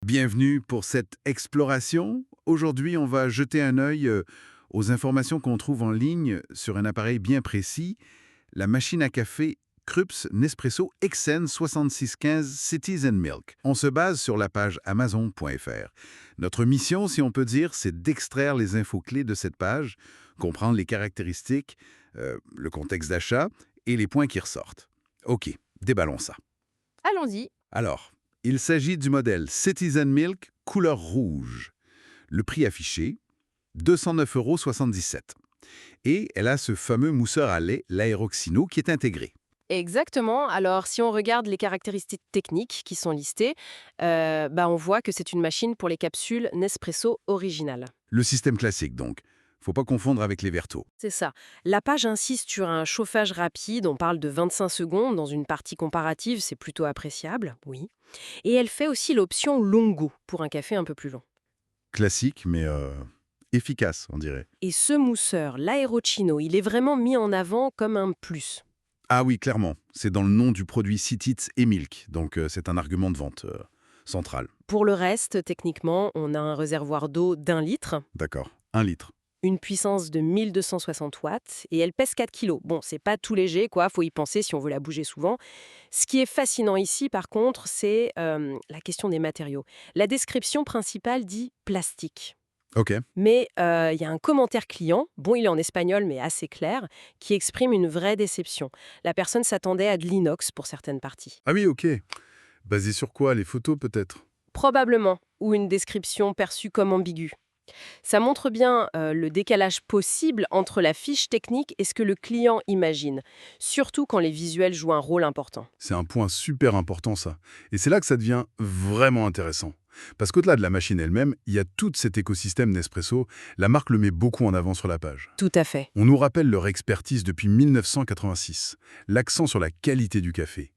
Bienvenue pour cette exploration. Aujourd'hui, on va jeter un œil aux informations qu'on trouve en ligne sur un appareil bien précis, la machine à café Krups Nespresso XN 6615 Cities and Milk. On se base sur la page amazon.fr. Notre mission, si on peut dire, c'est d'extraire les infos clés de cette page, comprendre les caractéristiques, le contexte d'achat et les points qui ressortent. OK, déballons ça. Allons-y. Alors, il s'agit du modèle Citizen Milk couleur rouge. Le prix affiché, 209,77 €. Et elle a ce fameux mousseur à lait, l'Aeroxino, qui est intégré. Exactement. Alors, si on regarde les caractéristiques techniques qui sont listées, on voit que c'est une machine pour les capsules Nespresso originales. Le système classique, donc. Faut pas confondre avec les Verto. C'est ça. La page insiste sur un chauffage rapide, on parle de 25 secondes. Dans une partie comparative, c'est plutôt appréciable, oui. Et elle fait aussi l'option Longo, pour un café un peu plus long. Classique, mais efficace, on dirait. Et ce mousseur, l'Aerochino, il est vraiment mis en avant comme un plus. Ah oui, clairement. C'est dans le nom du produit Citits et Milk, donc c'est un argument de vente central. Pour le reste, techniquement, on a un réservoir d'eau d'1 litre, D'accord. 1 litre. une puissance de 1260 watts et elle pèse 4 kilos. Bon, c'est pas tout léger, quoi, faut y penser si on veut la bouger souvent. Ce qui est fascinant ici, par contre, c'est la question des matériaux. La description principale dit plastique. OK. Mais il y a un commentaire client, bon, il est en espagnol, mais assez clair, qui exprime une vraie déception. La personne s'attendait à de l'inox pour certaines parties. Ah oui, OK. Basé sur quoi? Les photos, peut-être? Probablement, ou une description perçue comme ambiguë. Ça montre bien le décalage possible entre la fiche technique et ce que le client imagine, surtout quand les visuels jouent un rôle important. C'est un point super important, ça. Et c'est là que ça devient vraiment intéressant. Parce qu'au-delà de la machine elle-même, il y a tout cet écosystème Nespresso. La marque le met beaucoup en avant sur la page. Tout à fait. On nous rappelle leur expertise depuis 1986, l'accent sur la qualité du café,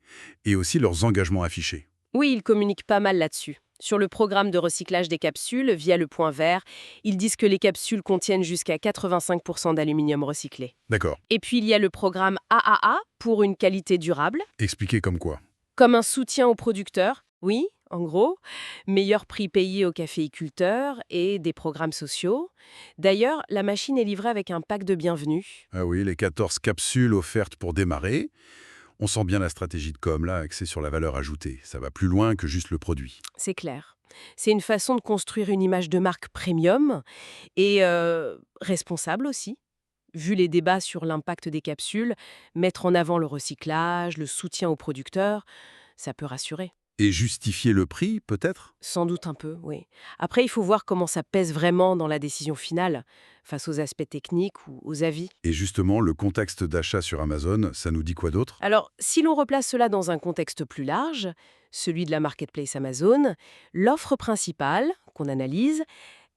et aussi leurs engagements affichés. Oui, ils communiquent pas mal là-dessus. Sur le programme de recyclage des capsules, via le point vert, ils disent que les capsules contiennent jusqu'à 85% d'aluminium recyclé. D'accord. Et puis il y a le programme AAA pour une qualité durable, Expliquer comme quoi. comme un soutien aux producteurs, oui, en gros, meilleur prix payé aux caféiculteurs et des programmes sociaux. D'ailleurs, la machine est livrée avec un pack de bienvenue. Ah oui, les 14 capsules offertes pour démarrer. On sent bien la stratégie de com, là, axée sur la valeur ajoutée. Ça va plus loin que juste le produit. C'est clair. C'est une façon de construire une image de marque premium et responsable aussi. Vu les débats sur l'impact des capsules, mettre en avant le recyclage, le soutien aux producteurs, ça peut rassurer. Et justifier le prix, peut-être? Sans doute un peu, oui. Après, il faut voir comment ça pèse vraiment dans la décision finale, face aux aspects techniques ou aux avis. Et justement, le contexte d'achat sur Amazon, ça nous dit quoi d'autre? Alors, si l'on replace cela dans un contexte plus large, celui de la marketplace Amazon, l'offre principale, qu'on analyse,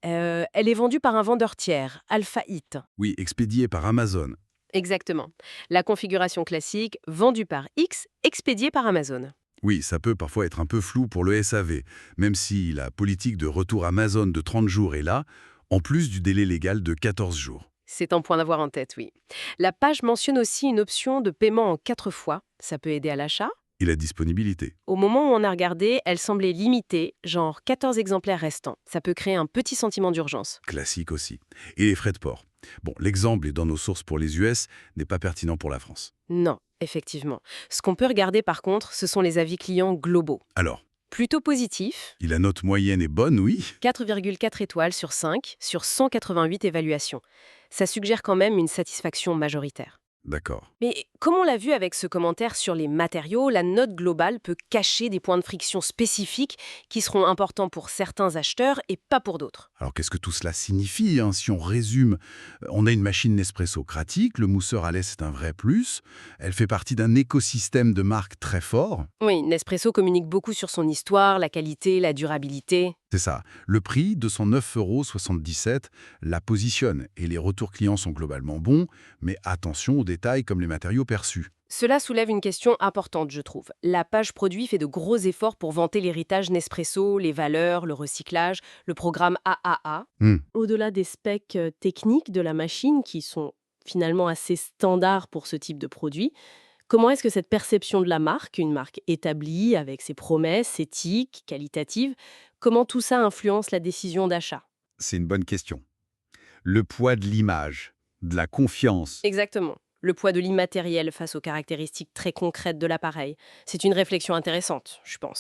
elle est vendue par un vendeur tiers, Alpha It. Oui, expédié par Amazon. Exactement. La configuration classique, vendue par X, expédiée par Amazon. Oui, ça peut parfois être un peu flou pour le SAV, même si la politique de retour Amazon de 30 jours est là, en plus du délai légal de 14 jours. C'est un point d'avoir en tête, oui. La page mentionne aussi une option de paiement en 4 fois. Ça peut aider à l'achat. Et la disponibilité. Au moment où on a regardé, elle semblait limitée, genre 14 exemplaires restants. Ça peut créer un petit sentiment d'urgence. Classique aussi. Et les frais de port. Bon, l'exemple est dans nos sources pour les US, n'est pas pertinent pour la France. Non, effectivement. Ce qu'on peut regarder par contre, ce sont les avis clients globaux. Alors, Plutôt positifs, la note moyenne est bonne, oui. 4,4 étoiles sur 5 sur 188 évaluations. Ça suggère quand même une satisfaction majoritaire. D'accord. Mais comme on l'a vu avec ce commentaire sur les matériaux, la note globale peut cacher des points de friction spécifiques qui seront importants pour certains acheteurs et pas pour d'autres. Alors qu'est-ce que tout cela signifie, hein? Si on résume, on a une machine Nespresso pratique, le mousseur à lait c'est un vrai plus, elle fait partie d'un écosystème de marques très fort. Oui, Nespresso communique beaucoup sur son histoire, la qualité, la durabilité. C'est ça. Le prix, 209,77 €, la positionne et les retours clients sont globalement bons, mais attention aux détails comme les matériaux perçus. Cela soulève une question importante, je trouve. La page produit fait de gros efforts pour vanter l'héritage Nespresso, les valeurs, le recyclage, le programme AAA. Hmm. Au-delà des specs techniques de la machine, qui sont finalement assez standards pour ce type de produit, Comment est-ce que cette perception de la marque, une marque établie avec ses promesses éthiques, qualitatives, comment tout ça influence la décision d'achat? C'est une bonne question. Le poids de l'image, de la confiance. Exactement. Le poids de l'immatériel face aux caractéristiques très concrètes de l'appareil. C'est une réflexion intéressante, je pense.